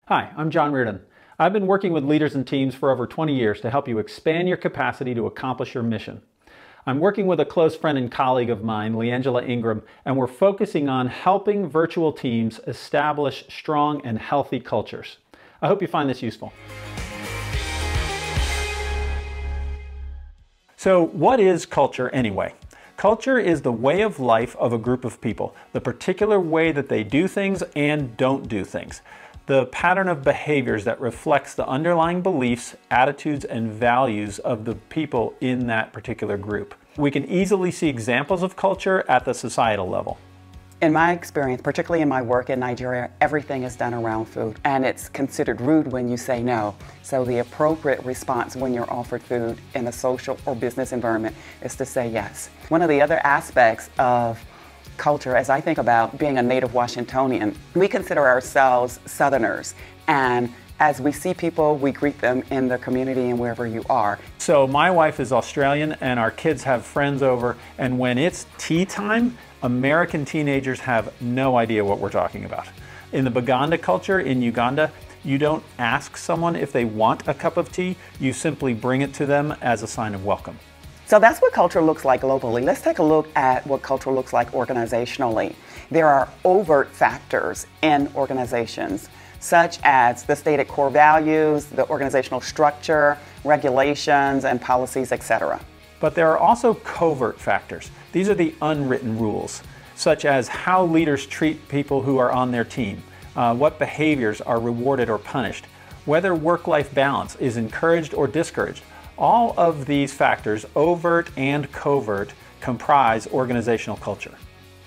Hi, I'm John Reardon. I've been working with leaders and teams for over 20 years to help you expand your capacity to accomplish your mission. I'm working with a close friend and colleague of mine, Leangela Ingram, and we're focusing on helping virtual teams establish strong and healthy cultures. I hope you find this useful. So what is culture anyway? Culture is the way of life of a group of people, the particular way that they do things and don't do things. The pattern of behaviors that reflects the underlying beliefs, attitudes, and values of the people in that particular group. We can easily see examples of culture at the societal level. In my experience, particularly in my work in Nigeria, everything is done around food, and it's considered rude when you say no. So the appropriate response when you're offered food in a social or business environment is to say yes. One of the other aspects of culture, as I think about being a native Washingtonian, we consider ourselves Southerners, and as we see people, we greet them in the community and wherever you are. So my wife is Australian and our kids have friends over, and when it's tea time, American teenagers have no idea what we're talking about. In the Baganda culture in Uganda, you don't ask someone if they want a cup of tea, you simply bring it to them as a sign of welcome. So that's what culture looks like globally. Let's take a look at what culture looks like organizationally. There are overt factors in organizations, such as the stated core values, the organizational structure, regulations, and policies, etc. But there are also covert factors. These are the unwritten rules, such as how leaders treat people who are on their team, what behaviors are rewarded or punished, whether work-life balance is encouraged or discouraged. All of these factors, overt and covert, comprise organizational culture.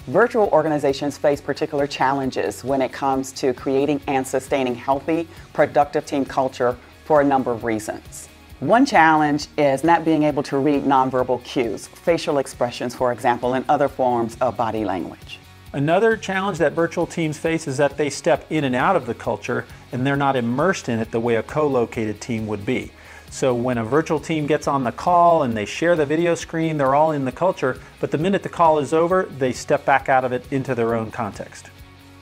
Virtual organizations face particular challenges when it comes to creating and sustaining healthy, productive team culture for a number of reasons. One challenge is not being able to read nonverbal cues, facial expressions, for example, and other forms of body language. Another challenge that virtual teams face is that they step in and out of the culture and they're not immersed in it the way a co-located team would be. So when a virtual team gets on the call and they share the video screen, they're all in the culture, but the minute the call is over, they step back out of it into their own context.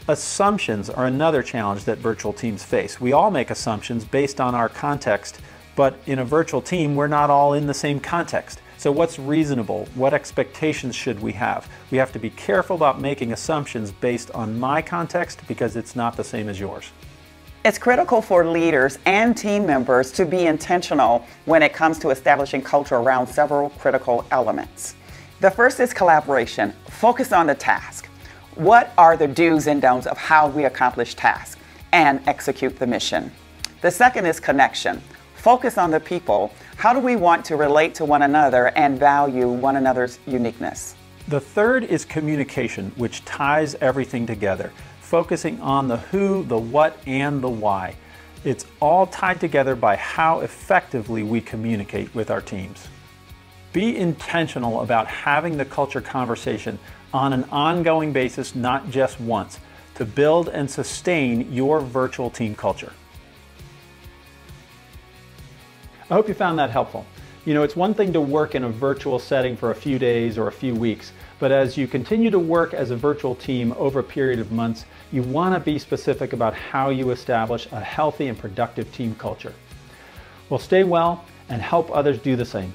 Assumptions are another challenge that virtual teams face. We all make assumptions based on our context, but in a virtual team, we're not all in the same context. So what's reasonable? What expectations should we have? We have to be careful about making assumptions based on my context because it's not the same as yours. It's critical for leaders and team members to be intentional when it comes to establishing culture around several critical elements. The first is collaboration. Focus on the task. What are the do's and don'ts of how we accomplish tasks and execute the mission? The second is connection. Focus on the people. How do we want to relate to one another and value one another's uniqueness? The third is communication, which ties everything together, focusing on the who, the what, and the why. It's all tied together by how effectively we communicate with our teams. Be intentional about having the culture conversation on an ongoing basis, not just once, to build and sustain your virtual team culture. I hope you found that helpful. You know, it's one thing to work in a virtual setting for a few days or a few weeks, but as you continue to work as a virtual team over a period of months, you want to be specific about how you establish a healthy and productive team culture. Well, stay well and help others do the same.